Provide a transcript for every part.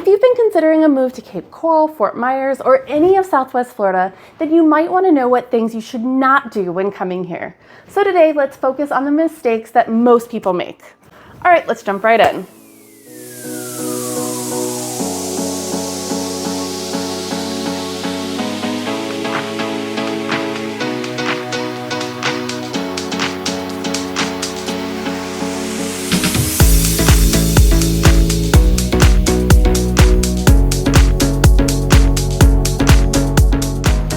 If you've been considering a move to Cape Coral, Fort Myers, or any of Southwest Florida, then you might want to know what things you should not do when coming here. So today, let's focus on the mistakes that most people make. All right, let's jump right in.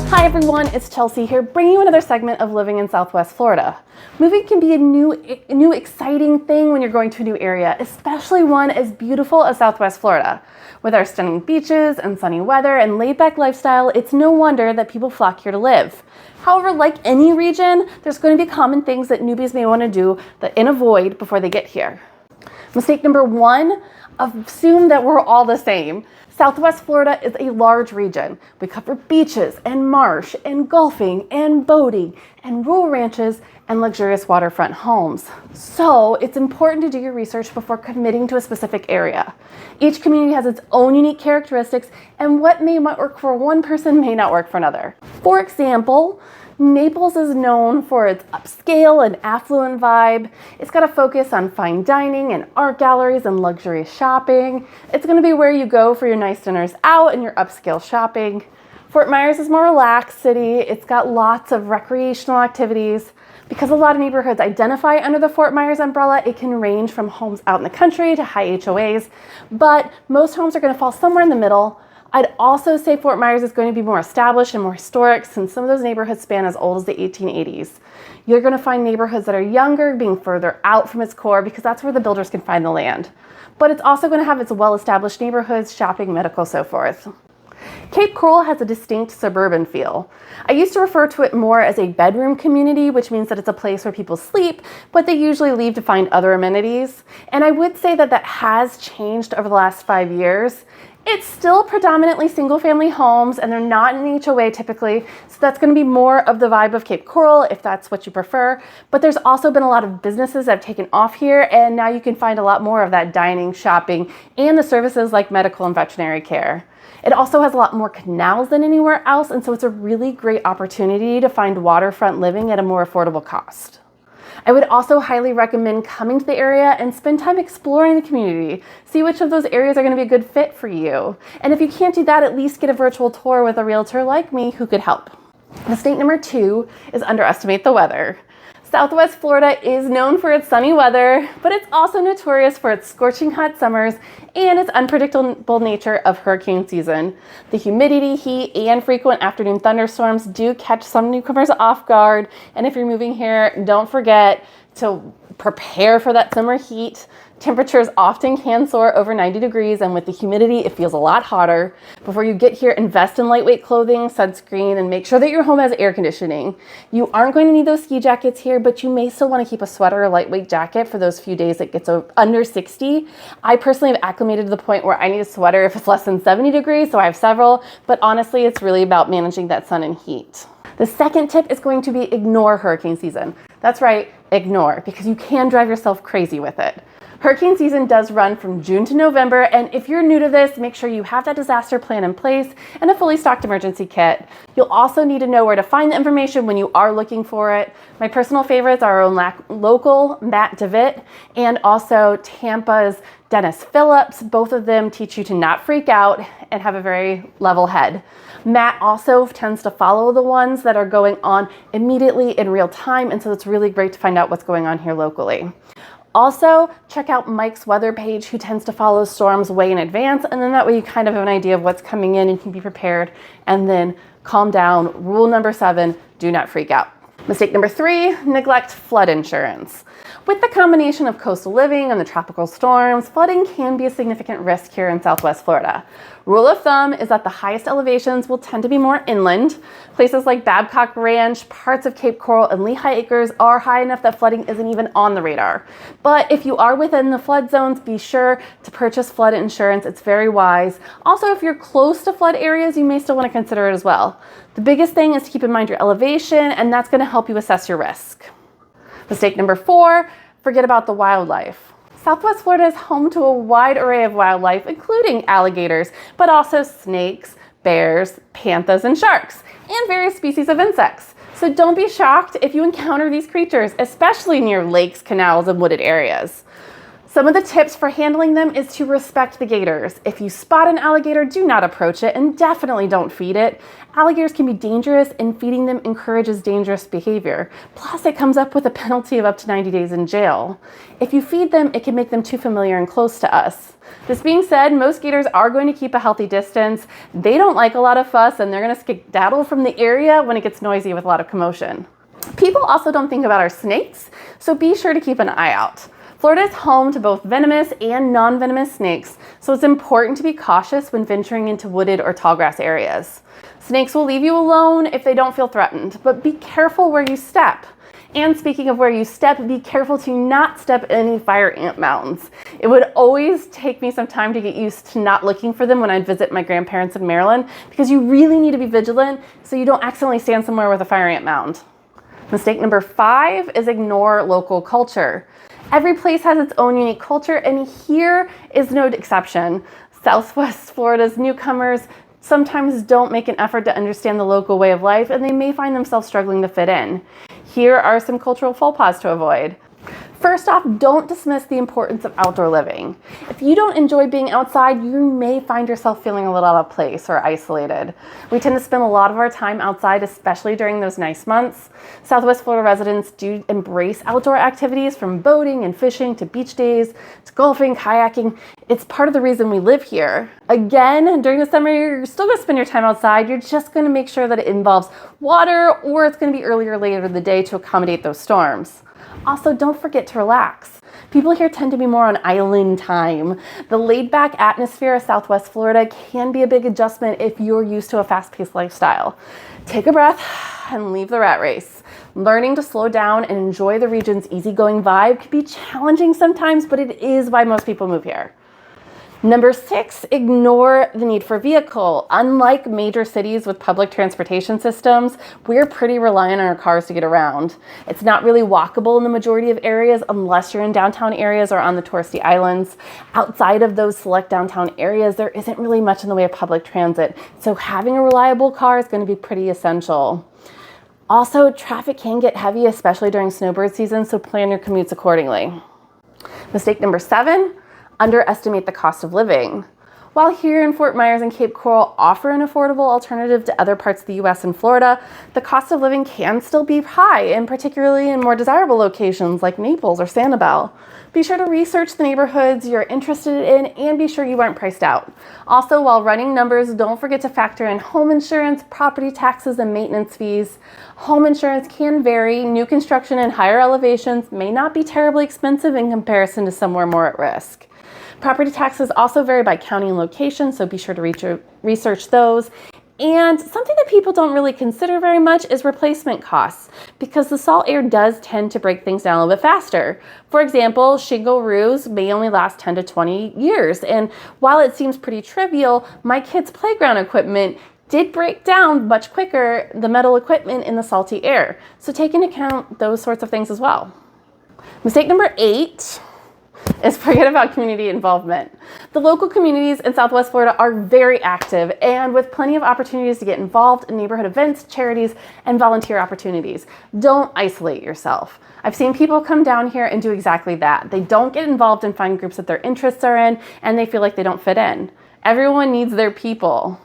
Hi everyone, it's Chelsea here, bringing you another segment of Living in Southwest Florida. Moving can be a new exciting thing when you're going to a new area, especially one as beautiful as Southwest Florida. With our stunning beaches and sunny weather and laid-back lifestyle, it's no wonder that people flock here to live. However, like any region, there's going to be common things that newbies may want to do and avoid before they get here. Mistake number one, assume that we're all the same. Southwest Florida is a large region. We cover beaches and marsh and golfing and boating and rural ranches and luxurious waterfront homes. So it's important to do your research before committing to a specific area. Each community has its own unique characteristics, and what may work for one person may not work for another. For example, Naples is known for its upscale and affluent vibe. It's got a focus on fine dining and art galleries and luxurious shopping. It's going to be where you go for your nice dinners out and your upscale shopping. Fort Myers is a more relaxed city. It's got lots of recreational activities. Because a lot of neighborhoods identify under the Fort Myers umbrella, it can range from homes out in the country to high HOAs, but most homes are going to fall somewhere in the middle. I'd also say Fort Myers is going to be more established and more historic, since some of those neighborhoods span as old as the 1880s. You're going to find neighborhoods that are younger being further out from its core because that's where the builders can find the land. But it's also going to have its well-established neighborhoods, shopping, medical, so forth. Cape Coral has a distinct suburban feel. I used to refer to it more as a bedroom community, which means that it's a place where people sleep, but they usually leave to find other amenities. And I would say that has changed over the last 5 years. It's still predominantly single-family homes, and they're not in an HOA typically, so that's going to be more of the vibe of Cape Coral if that's what you prefer. But there's also been a lot of businesses that have taken off here, and now you can find a lot more of that dining, shopping, and the services like medical and veterinary care. It also has a lot more canals than anywhere else, and so it's a really great opportunity to find waterfront living at a more affordable cost. I would also highly recommend coming to the area and spend time exploring the community. See which of those areas are going to be a good fit for you. And if you can't do that, at least get a virtual tour with a realtor like me who could help. Mistake number two is underestimate the weather. Southwest Florida is known for its sunny weather, but it's also notorious for its scorching hot summers and its unpredictable nature of hurricane season. The humidity, heat, and frequent afternoon thunderstorms do catch some newcomers off guard, and if you're moving here, don't forget to prepare for that summer heat. Temperatures often can soar over 90 degrees, and with the humidity, it feels a lot hotter. Before you get here, invest in lightweight clothing, sunscreen, and make sure that your home has air conditioning. You aren't going to need those ski jackets here, but you may still want to keep a sweater or lightweight jacket for those few days it gets under 60. I personally have acclimated to the point where I need a sweater if it's less than 70 degrees, so I have several, but honestly, it's really about managing that sun and heat. The second tip is going to be ignore hurricane season. That's right, ignore, because you can drive yourself crazy with it. Hurricane season does run from June to November, and if you're new to this, make sure you have that disaster plan in place and a fully stocked emergency kit. You'll also need to know where to find the information when you are looking for it. My personal favorites are our own local Matt DeVitt and also Tampa's Dennis Phillips. Both of them teach you to not freak out and have a very level head. Matt also tends to follow the ones that are going on immediately in real time, and so it's really great to find out what's going on here locally. Also, check out Mike's weather page, who tends to follow storms way in advance, and then that way you kind of have an idea of what's coming in and can be prepared, and then calm down. Rule number 7, do not freak out. Mistake number 3, neglect flood insurance. With the combination of coastal living and the tropical storms, flooding can be a significant risk here in Southwest Florida. Rule of thumb is that the highest elevations will tend to be more inland. Places like Babcock Ranch, parts of Cape Coral, and Lehigh Acres are high enough that flooding isn't even on the radar. But if you are within the flood zones, be sure to purchase flood insurance. It's very wise. Also, if you're close to flood areas, you may still want to consider it as well. The biggest thing is to keep in mind your elevation, and that's going to help you assess your risk. Mistake number 4, forget about the wildlife. Southwest Florida is home to a wide array of wildlife, including alligators, but also snakes, bears, panthers, and sharks, and various species of insects. So don't be shocked if you encounter these creatures, especially near lakes, canals, and wooded areas. Some of the tips for handling them is to respect the gators. If you spot an alligator, do not approach it, and definitely don't feed it. Alligators can be dangerous, and feeding them encourages dangerous behavior. Plus, it comes up with a penalty of up to 90 days in jail. If you feed them, it can make them too familiar and close to us. This being said, most gators are going to keep a healthy distance. They don't like a lot of fuss, and they're going to skedaddle from the area when it gets noisy with a lot of commotion. People also don't think about our snakes, so be sure to keep an eye out. Florida is home to both venomous and non-venomous snakes, so it's important to be cautious when venturing into wooded or tallgrass areas. Snakes will leave you alone if they don't feel threatened, but be careful where you step. And speaking of where you step, be careful to not step in any fire ant mounds. It would always take me some time to get used to not looking for them when I'd visit my grandparents in Maryland, because you really need to be vigilant so you don't accidentally stand somewhere with a fire ant mound. Mistake number 5 is ignore local culture. Every place has its own unique culture, and here is no exception. Southwest Florida's newcomers sometimes don't make an effort to understand the local way of life, and they may find themselves struggling to fit in. Here are some cultural faux pas to avoid. First off, don't dismiss the importance of outdoor living. If you don't enjoy being outside, you may find yourself feeling a little out of place or isolated. We tend to spend a lot of our time outside, especially during those nice months. Southwest Florida residents do embrace outdoor activities, from boating and fishing to beach days to golfing, kayaking. It's part of the reason we live here. Again, during the summer, you're still going to spend your time outside. You're just going to make sure that it involves water, or it's going to be earlier or later in the day to accommodate those storms. Also, don't forget to relax. People here tend to be more on island time. The laid-back atmosphere of Southwest Florida can be a big adjustment if you're used to a fast-paced lifestyle. Take a breath and leave the rat race. Learning to slow down and enjoy the region's easygoing vibe can be challenging sometimes, but it is why most people move here. Number 6, ignore the need for a vehicle. Unlike major cities with public transportation systems, we're pretty reliant on our cars to get around. It's not really walkable in the majority of areas unless you're in downtown areas or on the touristy islands. Outside of those select downtown areas, there isn't really much in the way of public transit, so having a reliable car is going to be pretty essential. Also, traffic can get heavy, especially during snowbird season, so plan your commutes accordingly. Mistake number 7, underestimate the cost of living. While here in Fort Myers and Cape Coral offer an affordable alternative to other parts of the US and Florida, the cost of living can still be high, and particularly in more desirable locations like Naples or Sanibel. Be sure to research the neighborhoods you're interested in and be sure you aren't priced out. Also, while running numbers, don't forget to factor in home insurance, property taxes, and maintenance fees. Home insurance can vary. New construction in higher elevations may not be terribly expensive in comparison to somewhere more at risk. Property taxes also vary by county and location, so be sure to research those. And something that people don't really consider very much is replacement costs, because the salt air does tend to break things down a little bit faster. For example, shingle roofs may only last 10 to 20 years. And while it seems pretty trivial, my kids' playground equipment did break down much quicker, the metal equipment in the salty air. So take into account those sorts of things as well. Mistake number 8 is forget about community involvement. The local communities in Southwest Florida are very active and with plenty of opportunities to get involved in neighborhood events, charities, and volunteer opportunities. Don't isolate yourself. I've seen people come down here and do exactly that. They don't get involved and find groups that their interests are in, and they feel like they don't fit in. Everyone needs their people.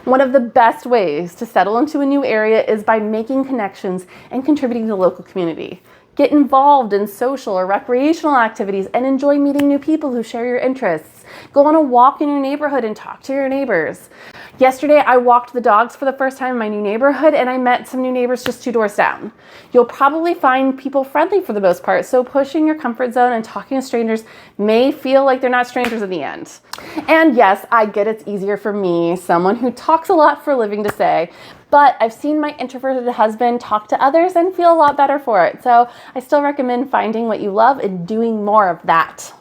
One of the best ways to settle into a new area is by making connections and contributing to the local community. Get involved in social or recreational activities and enjoy meeting new people who share your interests. Go on a walk in your neighborhood and talk to your neighbors. Yesterday, I walked the dogs for the first time in my new neighborhood, and I met some new neighbors just 2 doors down. You'll probably find people friendly for the most part, so pushing your comfort zone and talking to strangers may feel like they're not strangers in the end. And yes, I get it's easier for me, someone who talks a lot for a living, to say, but I've seen my introverted husband talk to others and feel a lot better for it. So I still recommend finding what you love and doing more of that.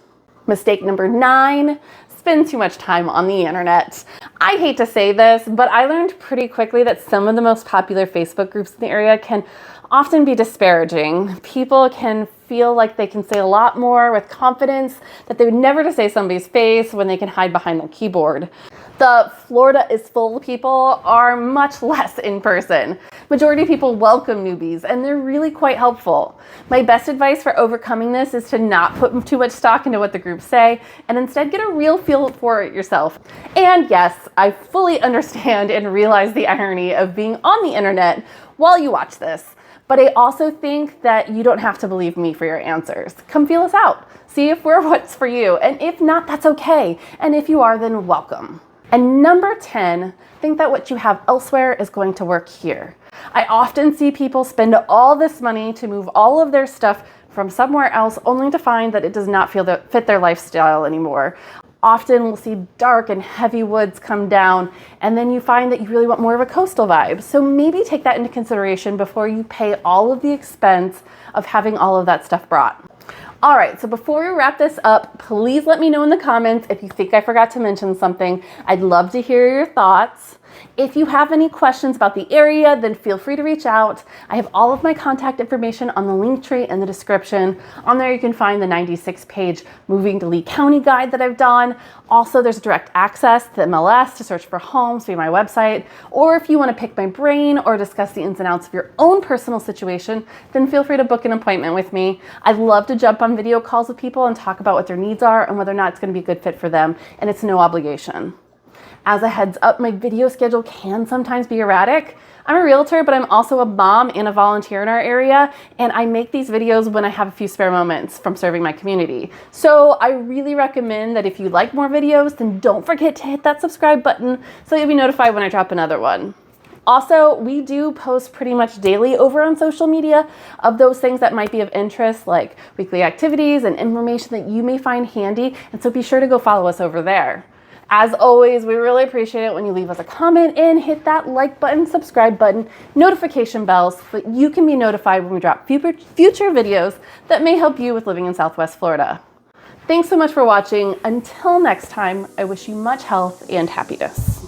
Mistake number 9, spend too much time on the internet. I hate to say this, but I learned pretty quickly that some of the most popular Facebook groups in the area can often be disparaging. People can feel like they can say a lot more with confidence that they would never to say somebody's face when they can hide behind their keyboard. The Florida is full people are much less in person. Majority of people welcome newbies and they're really quite helpful. My best advice for overcoming this is to not put too much stock into what the groups say and instead get a real feel for it yourself. And yes, I fully understand and realize the irony of being on the internet while you watch this. But I also think that you don't have to believe me for your answers. Come feel us out. See if we're what's for you. And if not, that's okay. And if you are, then welcome. And number 10, think that what you have elsewhere is going to work here. I often see people spend all this money to move all of their stuff from somewhere else only to find that it does not fit their lifestyle anymore. Often we'll see dark and heavy woods come down, and then you find that you really want more of a coastal vibe. So maybe take that into consideration before you pay all of the expense of having all of that stuff brought. All right, so before we wrap this up, please let me know in the comments if you think I forgot to mention something. I'd love to hear your thoughts. If you have any questions about the area, then feel free to reach out. I have all of my contact information on the link tree in the description. On there you can find the 96-page Moving to Lee County guide that I've done. Also, there's direct access to MLS to search for homes via my website. Or if you want to pick my brain or discuss the ins and outs of your own personal situation, then feel free to book an appointment with me. I'd love to jump on video calls with people and talk about what their needs are and whether or not it's going to be a good fit for them, and it's no obligation. As a heads up, my video schedule can sometimes be erratic. I'm a realtor, but I'm also a mom and a volunteer in our area, and I make these videos when I have a few spare moments from serving my community. So I really recommend that if you like more videos, then don't forget to hit that subscribe button so you'll be notified when I drop another one. Also, we do post pretty much daily over on social media of those things that might be of interest, like weekly activities and information that you may find handy, and so be sure to go follow us over there. As always, we really appreciate it when you leave us a comment and hit that like button, subscribe button, notification bells so that you can be notified when we drop future videos that may help you with living in Southwest Florida. Thanks so much for watching. Until next time, I wish you much health and happiness.